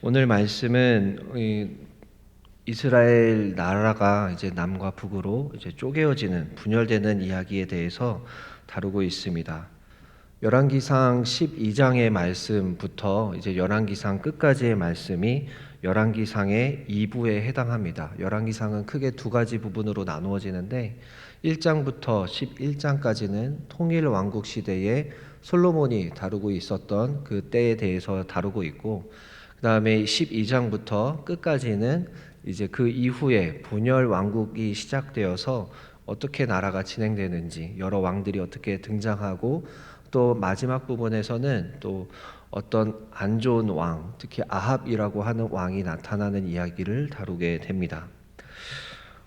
오늘 말씀은 이스라엘 나라가 이제 남과 북으로 이제 쪼개어지는 분열되는 이야기에 대해서 다루고 있습니다. 열왕기상 12장의 말씀부터 이제 열왕기상 끝까지의 말씀이 열왕기상의 2부에 해당합니다. 열왕기상은 크게 두 가지 부분으로 나누어지는데 1장부터 11장까지는 통일 왕국 시대에 솔로몬이 다루고 있었던 그 때에 대해서 다루고 있고, 그 다음에 12장부터 끝까지는 이제 그 이후에 분열 왕국이 시작되어서 어떻게 나라가 진행되는지, 여러 왕들이 어떻게 등장하고, 또 마지막 부분에서는 또 어떤 안 좋은 왕, 특히 아합이라고 하는 왕이 나타나는 이야기를 다루게 됩니다.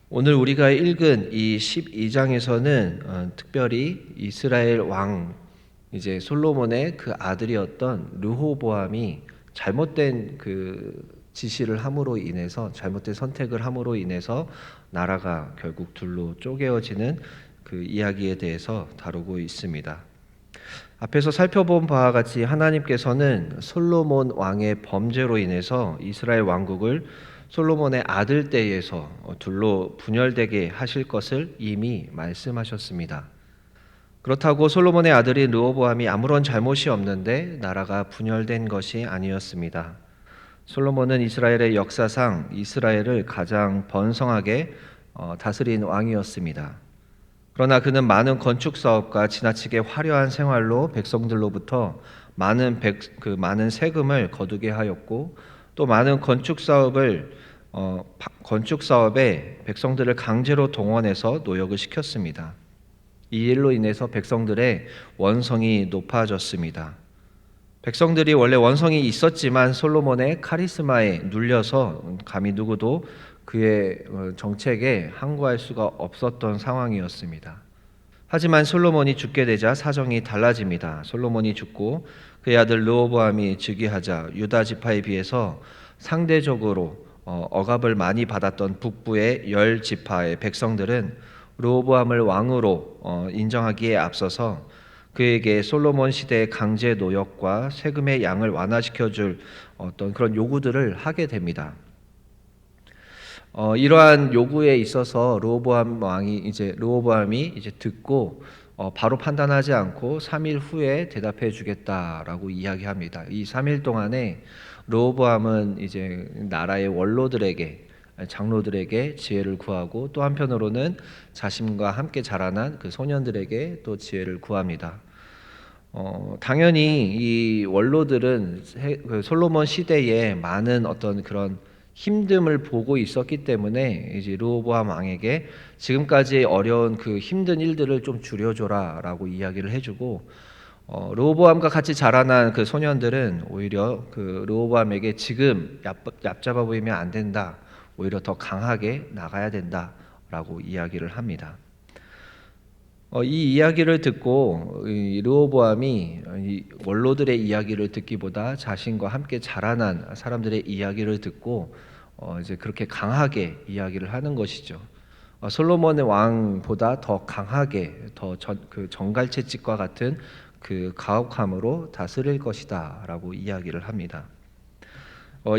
오늘 우리가 읽은 이 12장에서는 특별히 이스라엘 왕 이제 솔로몬의 그 아들이었던 르호보암이 잘못된 그 지시를 함으로 인해서, 잘못된 선택을 함으로 인해서 나라가 결국 둘로 쪼개어지는 그 이야기에 대해서 다루고 있습니다. 앞에서 살펴본 바와 같이 하나님께서는 솔로몬 왕의 범죄로 인해서 이스라엘 왕국을 솔로몬의 아들 때에서 둘로 분열되게 하실 것을 이미 말씀하셨습니다. 그렇다고 솔로몬의 아들인 르호보암이 아무런 잘못이 없는데 나라가 분열된 것이 아니었습니다. 솔로몬은 이스라엘의 역사상 이스라엘을 가장 번성하게 다스린 왕이었습니다. 그러나 그는 많은 건축 사업과 지나치게 화려한 생활로 백성들로부터 많은 세금을 거두게 하였고, 또 많은 건축 사업에 백성들을 강제로 동원해서 노역을 시켰습니다. 이 일로 인해서 백성들의 원성이 높아졌습니다. 백성들이 원래 원성이 있었지만 솔로몬의 카리스마에 눌려서 감히 누구도 그의 정책에 항거할 수가 없었던 상황이었습니다. 하지만 솔로몬이 죽게 되자 사정이 달라집니다. 솔로몬이 죽고 그의 아들 르호보암이 즉위하자 유다 지파에 비해서 상대적으로 억압을 많이 받았던 북부의 10지파의 백성들은 르호보암을 왕으로 인정하기에 앞서서 그에게 솔로몬 시대의 강제 노역과 세금의 양을 완화시켜줄 어떤 그런 요구들을 하게 됩니다. 이러한 요구에 있어서 르호보암이 이제 듣고 바로 판단하지 않고 3일 후에 대답해 주겠다라고 이야기합니다. 이 3일 동안에 르호보암은 이제 나라의 원로들에게, 장로들에게 지혜를 구하고, 또 한편으로는 자신과 함께 자라난 그 소년들에게 또 지혜를 구합니다. 당연히 이 원로들은 그 솔로몬 시대에 많은 어떤 그런 힘듦을 보고 있었기 때문에 이제 르호보암 왕에게 지금까지 어려운 그 힘든 일들을 좀 줄여줘라라고 이야기를 해주고, 르호보암과 같이 자라난 그 소년들은 오히려 그 르호보암에게 지금 얕잡아 보이면 안 된다, 오히려 더 강하게 나가야 된다라고 이야기를 합니다. 이 이야기를 듣고 르호보암이 이 원로들의 이야기를 듣기보다 자신과 함께 자라난 사람들의 이야기를 듣고 이제 그렇게 강하게 이야기를 하는 것이죠. 솔로몬의 왕보다 더 강하게, 그 정갈채찍과 같은 그 가혹함으로 다스릴 것이다라고 이야기를 합니다.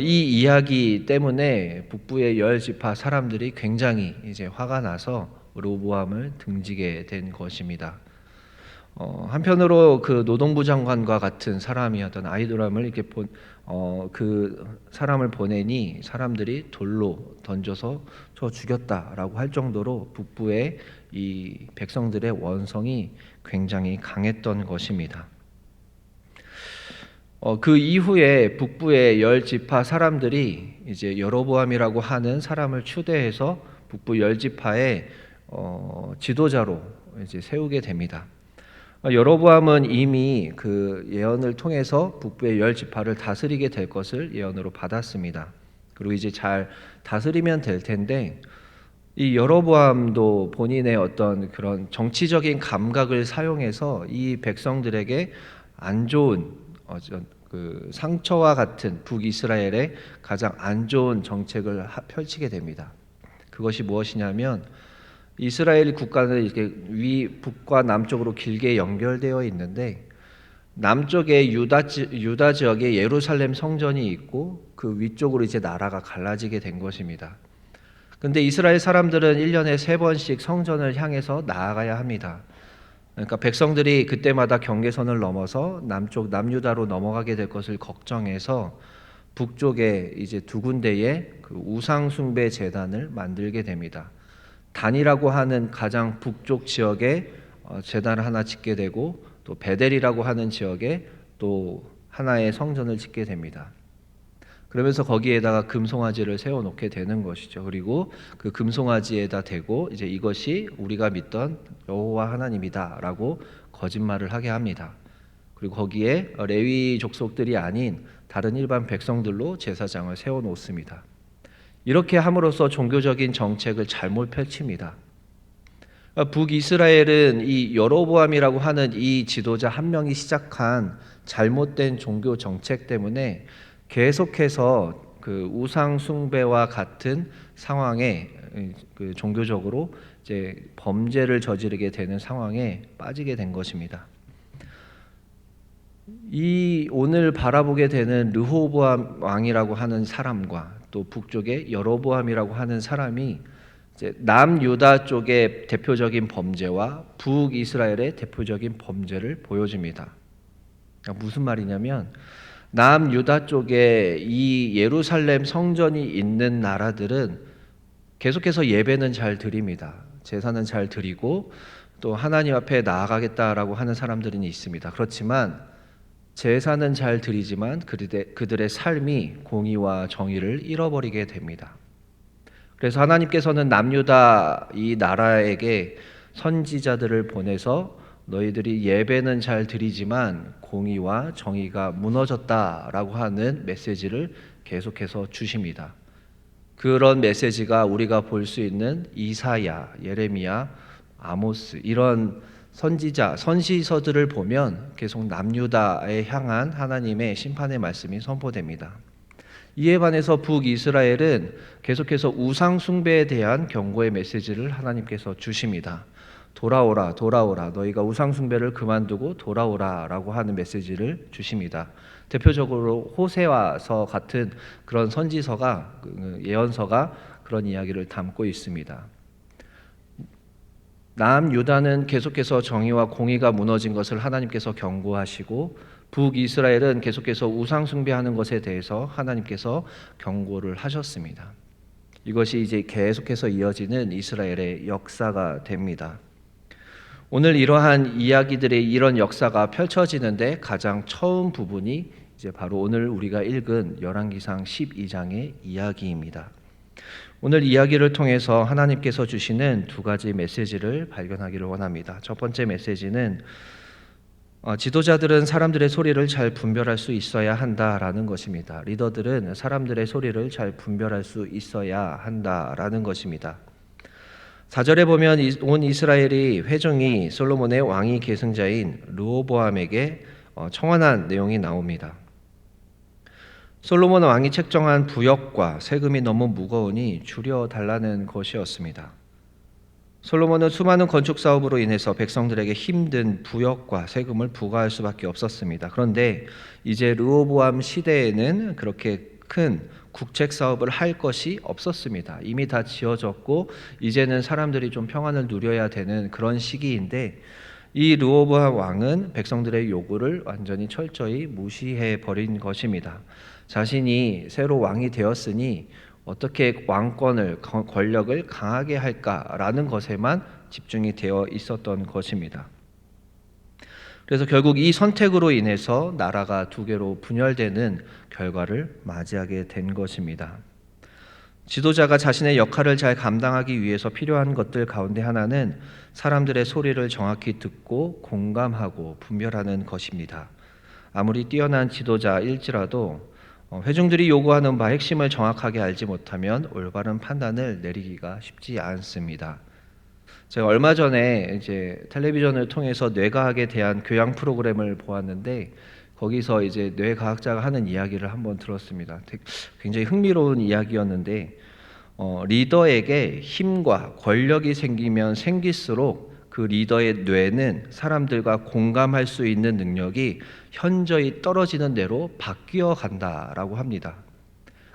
이 이야기 때문에 북부의 10지파 사람들이 굉장히 이제 화가 나서 르호보암을 등지게 된 것입니다. 한편으로 그 노동부 장관과 같은 사람이 어떤 아이도람을 이렇게 그 사람을 보내니 사람들이 돌로 던져서 저 죽였다라고 할 정도로 북부의 이 백성들의 원성이 굉장히 강했던 것입니다. 그 이후에 북부의 10지파 사람들이 이제 여로보암이라고 하는 사람을 추대해서 북부 10지파의 지도자로 이제 세우게 됩니다. 여로보암은 이미 그 예언을 통해서 북부의 10지파를 다스리게 될 것을 예언으로 받았습니다. 그리고 이제 잘 다스리면 될 텐데, 이 여로보암도 본인의 어떤 그런 정치적인 감각을 사용해서 이 백성들에게 안 좋은 그 상처와 같은 북이스라엘의 가장 안 좋은 정책을 펼치게 됩니다. 그것이 무엇이냐면, 이스라엘 국가는 이렇게 북과 남쪽으로 길게 연결되어 있는데 남쪽에 유다 지역에 예루살렘 성전이 있고 그 위쪽으로 이제 나라가 갈라지게 된 것입니다. 근데 이스라엘 사람들은 1년에 3번씩 성전을 향해서 나아가야 합니다. 그러니까 백성들이 그때마다 경계선을 넘어서 남쪽 남유다로 넘어가게 될 것을 걱정해서 북쪽에 이제 2군데의 그 우상 숭배 제단을 만들게 됩니다. 단이라고 하는 가장 북쪽 지역에 제단을 하나 짓게 되고 또 베델이라고 하는 지역에 또 하나의 성전을 짓게 됩니다. 그러면서 거기에다가 금송아지를 세워놓게 되는 것이죠. 그리고 그 금송아지에다 대고 이제 이것이 우리가 믿던 여호와 하나님이다라고 거짓말을 하게 합니다. 그리고 거기에 레위 족속들이 아닌 다른 일반 백성들로 제사장을 세워놓습니다. 이렇게 함으로써 종교적인 정책을 잘못 펼칩니다. 북이스라엘은 이 여로보암이라고 하는 이 지도자 한 명이 시작한 잘못된 종교 정책 때문에 계속해서 그 우상 숭배와 같은 상황에 그 종교적으로 이제 범죄를 저지르게 되는 상황에 빠지게 된 것입니다. 이 오늘 바라보게 되는 르호보암 왕이라고 하는 사람과 또 북쪽에 여로보암이라고 하는 사람이 이제 남유다 쪽의 대표적인 범죄와 북이스라엘의 대표적인 범죄를 보여줍니다. 그러니까 무슨 말이냐면 남유다 쪽에 이 예루살렘 성전이 있는 나라들은 계속해서 예배는 잘 드립니다. 제사는 잘 드리고 또 하나님 앞에 나아가겠다라고 하는 사람들은 있습니다. 그렇지만 제사는 잘 드리지만 그들의 삶이 공의와 정의를 잃어버리게 됩니다. 그래서 하나님께서는 남유다 이 나라에게 선지자들을 보내서 너희들이 예배는 잘 드리지만 공의와 정의가 무너졌다라고 하는 메시지를 계속해서 주십니다. 그런 메시지가 우리가 볼 수 있는 이사야, 예레미야, 아모스 이런 선지자, 선지서들을 보면 계속 남유다에 향한 하나님의 심판의 말씀이 선포됩니다. 이에 반해서 북이스라엘은 계속해서 우상 숭배에 대한 경고의 메시지를 하나님께서 주십니다. 돌아오라, 돌아오라. 너희가 우상 숭배를 그만두고 돌아오라라고 하는 메시지를 주십니다. 대표적으로 호세아서 같은 그런 선지서가 예언서가 그런 이야기를 담고 있습니다. 남유다는 계속해서 정의와 공의가 무너진 것을 하나님께서 경고하시고 북이스라엘은 계속해서 우상 숭배하는 것에 대해서 하나님께서 경고를 하셨습니다. 이것이 이제 계속해서 이어지는 이스라엘의 역사가 됩니다. 오늘 이러한 이야기들의 이런 역사가 펼쳐지는데 가장 처음 부분이 이제 바로 오늘 우리가 읽은 열왕기상 12장의 이야기입니다. 오늘 이야기를 통해서 하나님께서 주시는 2가지 메시지를 발견하기를 원합니다. 첫 번째 메시지는 지도자들은 사람들의 소리를 잘 분별할 수 있어야 한다라는 것입니다. 리더들은 사람들의 소리를 잘 분별할 수 있어야 한다라는 것입니다. 4절에 보면 온 이스라엘이 회중이 솔로몬의 왕위 계승자인 르호보암에게 청원한 내용이 나옵니다. 솔로몬 왕이 책정한 부역과 세금이 너무 무거우니 줄여달라는 것이었습니다. 솔로몬은 수많은 건축 사업으로 인해서 백성들에게 힘든 부역과 세금을 부과할 수밖에 없었습니다. 그런데 이제 르호보암 시대에는 그렇게 큰 국책 사업을 할 것이 없었습니다. 이미 다 지어졌고 이제는 사람들이 좀 평안을 누려야 되는 그런 시기인데 이 르호보암 왕은 백성들의 요구를 완전히 철저히 무시해 버린 것입니다. 자신이 새로 왕이 되었으니 어떻게 왕권을, 권력을 강하게 할까라는 것에만 집중이 되어 있었던 것입니다. 그래서 결국 이 선택으로 인해서 나라가 2개로 분열되는 결과를 맞이하게 된 것입니다. 지도자가 자신의 역할을 잘 감당하기 위해서 필요한 것들 가운데 하나는 사람들의 소리를 정확히 듣고 공감하고 분별하는 것입니다. 아무리 뛰어난 지도자일지라도 회중들이 요구하는 바 핵심을 정확하게 알지 못하면 올바른 판단을 내리기가 쉽지 않습니다. 제가 얼마 전에 이제 텔레비전을 통해서 뇌과학에 대한 교양 프로그램을 보았는데 거기서 이제 뇌과학자가 하는 이야기를 한번 들었습니다. 굉장히 흥미로운 이야기였는데 리더에게 힘과 권력이 생기면 생길수록 그 리더의 뇌는 사람들과 공감할 수 있는 능력이 현저히 떨어지는 대로 바뀌어 간다라고 합니다.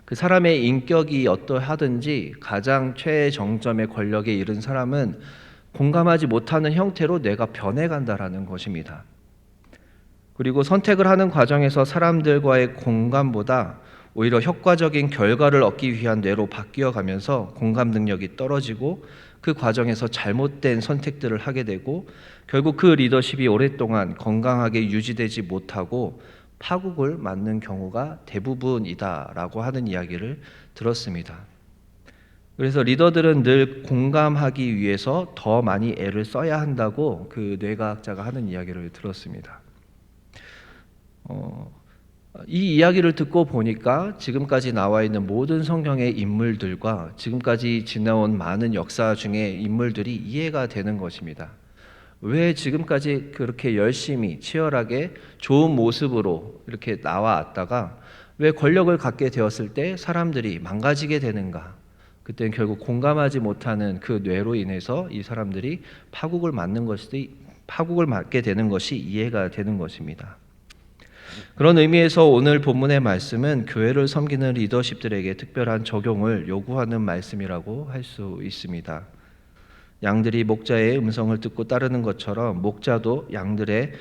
그 사람의 인격이 어떠하든지 가장 최정점의 권력에 이른 사람은 공감하지 못하는 형태로 뇌가 변해간다라는 것입니다. 그리고 선택을 하는 과정에서 사람들과의 공감보다 오히려 효과적인 결과를 얻기 위한 뇌로 바뀌어 가면서 공감 능력이 떨어지고 그 과정에서 잘못된 선택들을 하게 되고 결국 그 리더십이 오랫동안 건강하게 유지되지 못하고 파국을 맞는 경우가 대부분이다라고 하는 이야기를 들었습니다. 그래서 리더들은 늘 공감하기 위해서 더 많이 애를 써야 한다고 그 뇌과학자가 하는 이야기를 들었습니다. 이 이야기를 듣고 보니까 지금까지 나와 있는 모든 성경의 인물들과 지금까지 지나온 많은 역사 중에 인물들이 이해가 되는 것입니다. 왜 지금까지 그렇게 열심히 치열하게 좋은 모습으로 이렇게 나와왔다가 왜 권력을 갖게 되었을 때 사람들이 망가지게 되는가? 그때는 결국 공감하지 못하는 그 뇌로 인해서 이 사람들이 파국을 맞게 되는 것이 이해가 되는 것입니다. 그런 의미에서 오늘 본문의 말씀은 교회를 섬기는 리더십들에게 특별한 적용을 요구하는 말씀이라고 할 수 있습니다. 양들이 목자의 음성을 듣고 따르는 것처럼 목자도 양들의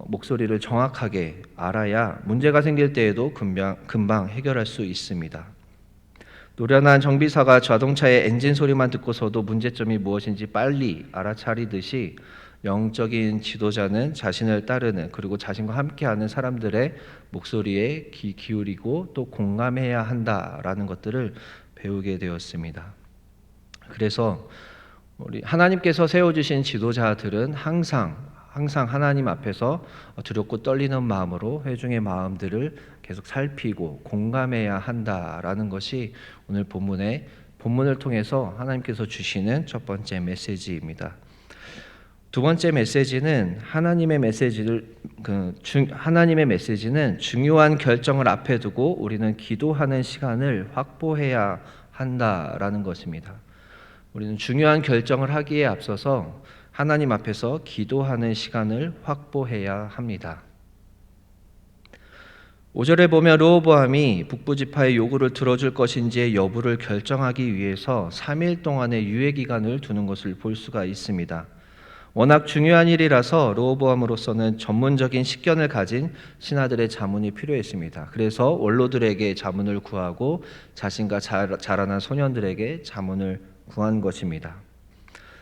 목소리를 정확하게 알아야 문제가 생길 때에도 금방 해결할 수 있습니다. 노련한 정비사가 자동차의 엔진 소리만 듣고서도 문제점이 무엇인지 빨리 알아차리듯이 영적인 지도자는 자신을 따르는 그리고 자신과 함께하는 사람들의 목소리에 귀 기울이고 또 공감해야 한다라는 것들을 배우게 되었습니다. 그래서 우리 하나님께서 세워주신 지도자들은 항상 하나님 앞에서 두렵고 떨리는 마음으로 회중의 마음들을 계속 살피고 공감해야 한다라는 것이 오늘 본문을 통해서 하나님께서 주시는 첫 번째 메시지입니다. 두 번째 메시지는 하나님의 메시지는 중요한 결정을 앞에 두고 우리는 기도하는 시간을 확보해야 한다라는 것입니다. 우리는 중요한 결정을 하기에 앞서서 하나님 앞에서 기도하는 시간을 확보해야 합니다. 5절에 보면 르호보암이 북부 지파의 요구를 들어줄 것인지의 여부를 결정하기 위해서 3일 동안의 유예 기간을 두는 것을 볼 수가 있습니다. 워낙 중요한 일이라서 르호보암으로서는 전문적인 식견을 가진 신하들의 자문이 필요했습니다. 그래서 원로들에게 자문을 구하고 자신과 자라난 소년들에게 자문을 구한 것입니다.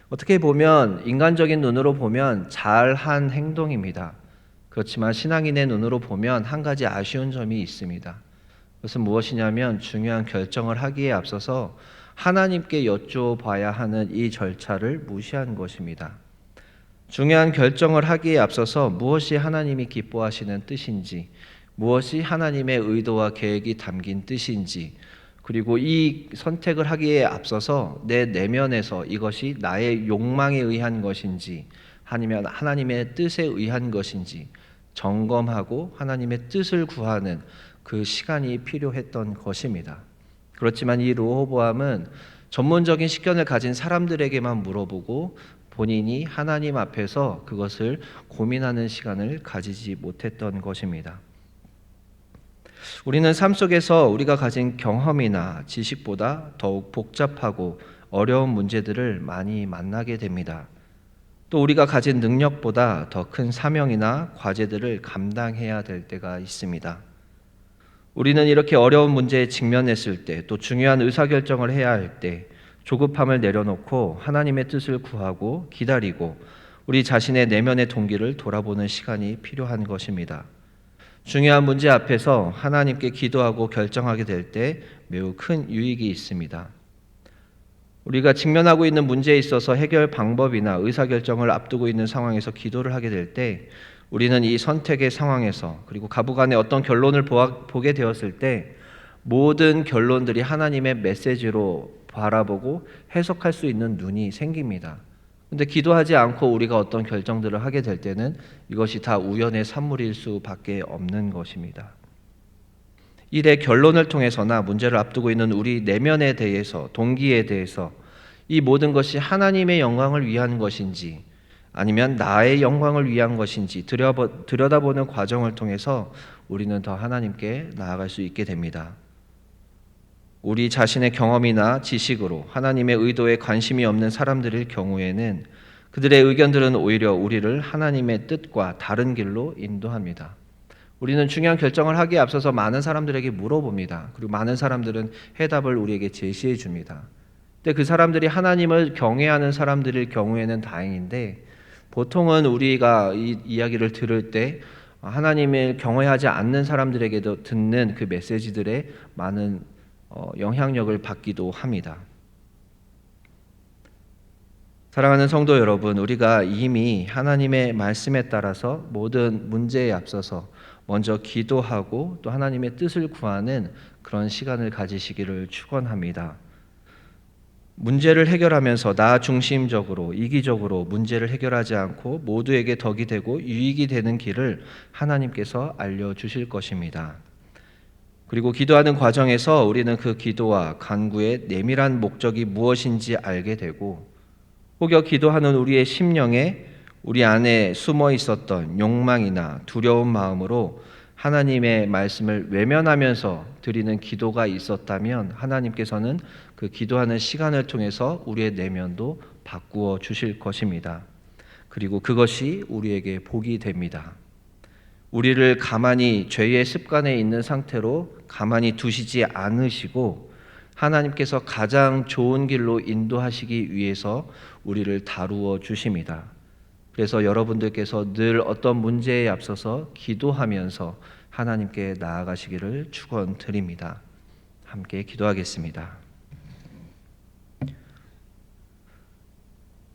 어떻게 보면 인간적인 눈으로 보면 잘한 행동입니다. 그렇지만 신앙인의 눈으로 보면 한 가지 아쉬운 점이 있습니다. 그것은 무엇이냐면 중요한 결정을 하기에 앞서서 하나님께 여쭤봐야 하는 이 절차를 무시한 것입니다. 중요한 결정을 하기에 앞서서 무엇이 하나님이 기뻐하시는 뜻인지, 무엇이 하나님의 의도와 계획이 담긴 뜻인지, 그리고 이 선택을 하기에 앞서서 내 내면에서 이것이 나의 욕망에 의한 것인지 아니면 하나님의 뜻에 의한 것인지 점검하고 하나님의 뜻을 구하는 그 시간이 필요했던 것입니다. 그렇지만 이 르호보암은 전문적인 식견을 가진 사람들에게만 물어보고 본인이 하나님 앞에서 그것을 고민하는 시간을 가지지 못했던 것입니다. 우리는 삶 속에서 우리가 가진 경험이나 지식보다 더욱 복잡하고 어려운 문제들을 많이 만나게 됩니다. 또 우리가 가진 능력보다 더 큰 사명이나 과제들을 감당해야 될 때가 있습니다. 우리는 이렇게 어려운 문제에 직면했을 때, 또 중요한 의사결정을 해야 할 때 조급함을 내려놓고 하나님의 뜻을 구하고 기다리고 우리 자신의 내면의 동기를 돌아보는 시간이 필요한 것입니다. 중요한 문제 앞에서 하나님께 기도하고 결정하게 될 때 매우 큰 유익이 있습니다. 우리가 직면하고 있는 문제에 있어서 해결 방법이나 의사결정을 앞두고 있는 상황에서 기도를 하게 될 때 우리는 이 선택의 상황에서 그리고 가부간의 어떤 결론을 보게 되었을 때 모든 결론들이 하나님의 메시지로 바라보고 해석할 수 있는 눈이 생깁니다. 근데 기도하지 않고 우리가 어떤 결정들을 하게 될 때는 이것이 다 우연의 산물일 수밖에 없는 것입니다. 일의 결론을 통해서나 문제를 앞두고 있는 우리 내면에 대해서, 동기에 대해서 이 모든 것이 하나님의 영광을 위한 것인지 아니면 나의 영광을 위한 것인지 들여다보는 과정을 통해서 우리는 더 하나님께 나아갈 수 있게 됩니다. 우리 자신의 경험이나 지식으로 하나님의 의도에 관심이 없는 사람들일 경우에는 그들의 의견들은 오히려 우리를 하나님의 뜻과 다른 길로 인도합니다. 우리는 중요한 결정을 하기에 앞서서 많은 사람들에게 물어봅니다. 그리고 많은 사람들은 해답을 우리에게 제시해 줍니다. 근데 그 사람들이 하나님을 경외하는 사람들일 경우에는 다행인데, 보통은 우리가 이 이야기를 들을 때 하나님을 경외하지 않는 사람들에게도 듣는 그 메시지들의 많은 영향력을 받기도 합니다. 사랑하는 성도 여러분, 우리가 이미 하나님의 말씀에 따라서 모든 문제에 앞서서 먼저 기도하고 또 하나님의 뜻을 구하는 그런 시간을 가지시기를 축원합니다. 문제를 해결하면서 나 중심적으로 이기적으로 문제를 해결하지 않고 모두에게 덕이 되고 유익이 되는 길을 하나님께서 알려주실 것입니다. 그리고 기도하는 과정에서 우리는 그 기도와 간구의 내밀한 목적이 무엇인지 알게 되고, 혹여 기도하는 우리의 심령에 우리 안에 숨어 있었던 욕망이나 두려운 마음으로 하나님의 말씀을 외면하면서 드리는 기도가 있었다면 하나님께서는 그 기도하는 시간을 통해서 우리의 내면도 바꾸어 주실 것입니다. 그리고 그것이 우리에게 복이 됩니다. 우리를 가만히 죄의 습관에 있는 상태로 가만히 두시지 않으시고 하나님께서 가장 좋은 길로 인도하시기 위해서 우리를 다루어 주십니다. 그래서 여러분들께서 늘 어떤 문제에 앞서서 기도하면서 하나님께 나아가시기를 축원드립니다. 함께 기도하겠습니다.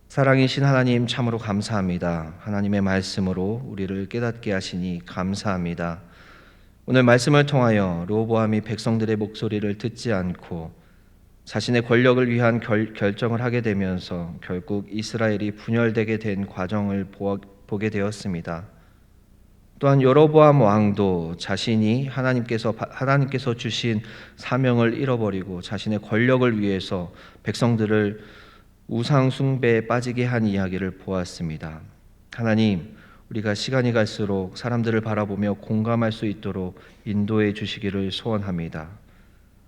사랑이신 하나님, 참으로 감사합니다. 하나님의 말씀으로 우리를 깨닫게 하시니 감사합니다. 오늘 말씀을 통하여 르호보암이 백성들의 목소리를 듣지 않고 자신의 권력을 위한 결정을 하게 되면서 결국 이스라엘이 분열되게 된 과정을 보게 되었습니다. 또한 여로보암 왕도 자신이 하나님께서 주신 사명을 잃어버리고 자신의 권력을 위해서 백성들을 우상 숭배에 빠지게 한 이야기를 보았습니다. 하나님, 우리가 시간이 갈수록 사람들을 바라보며 공감할 수 있도록 인도해 주시기를 소원합니다.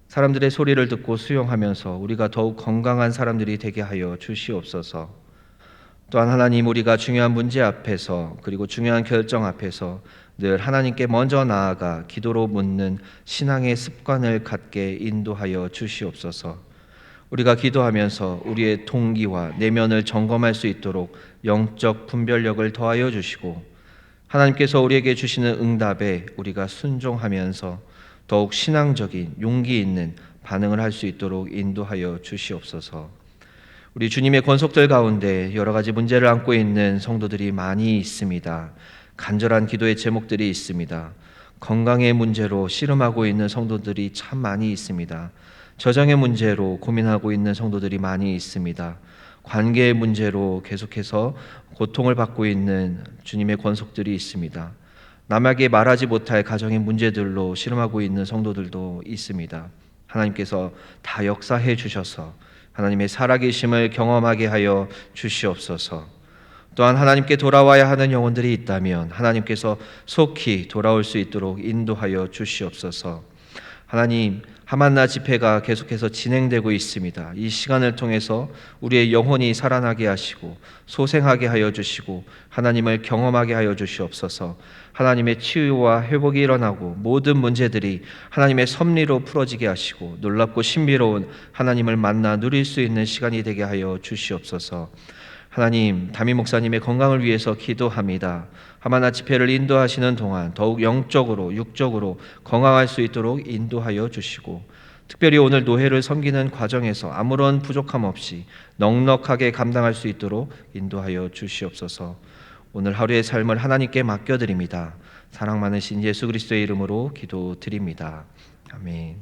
사람들의 소리를 듣고 수용하면서 우리가 더욱 건강한 사람들이 되게 하여 주시옵소서. 또한 하나님, 우리가 중요한 문제 앞에서 그리고 중요한 결정 앞에서 늘 하나님께 먼저 나아가 기도로 묻는 신앙의 습관을 갖게 인도하여 주시옵소서. 우리가 기도하면서 우리의 동기와 내면을 점검할 수 있도록 영적 분별력을 더하여 주시고 하나님께서 우리에게 주시는 응답에 우리가 순종하면서 더욱 신앙적인 용기 있는 반응을 할 수 있도록 인도하여 주시옵소서. 우리 주님의 권속들 가운데 여러 가지 문제를 안고 있는 성도들이 많이 있습니다. 간절한 기도의 제목들이 있습니다. 건강의 문제로 씨름하고 있는 성도들이 참 많이 있습니다. 저장의 문제로 고민하고 있는 성도들이 많이 있습니다. 관계의 문제로 계속해서 고통을 받고 있는 주님의 권속들이 있습니다. 남에게 말하지 못할 가정의 문제들로 씨름하고 있는 성도들도 있습니다. 하나님께서 다 역사해 주셔서 하나님의 살아계심을 경험하게 하여 주시옵소서. 또한 하나님께 돌아와야 하는 영혼들이 있다면 하나님께서 속히 돌아올 수 있도록 인도하여 주시옵소서. 하나님, 하만나 집회가 계속해서 진행되고 있습니다. 이 시간을 통해서 우리의 영혼이 살아나게 하시고 소생하게 하여 주시고 하나님을 경험하게 하여 주시옵소서. 하나님의 치유와 회복이 일어나고 모든 문제들이 하나님의 섭리로 풀어지게 하시고 놀랍고 신비로운 하나님을 만나 누릴 수 있는 시간이 되게 하여 주시옵소서. 하나님, 담임 목사님의 건강을 위해서 기도합니다. 하마나 집회를 인도하시는 동안 더욱 영적으로 육적으로 건강할 수 있도록 인도하여 주시고 특별히 오늘 노회를 섬기는 과정에서 아무런 부족함 없이 넉넉하게 감당할 수 있도록 인도하여 주시옵소서. 오늘 하루의 삶을 하나님께 맡겨드립니다. 사랑 많으신 예수 그리스도의 이름으로 기도드립니다. 아멘.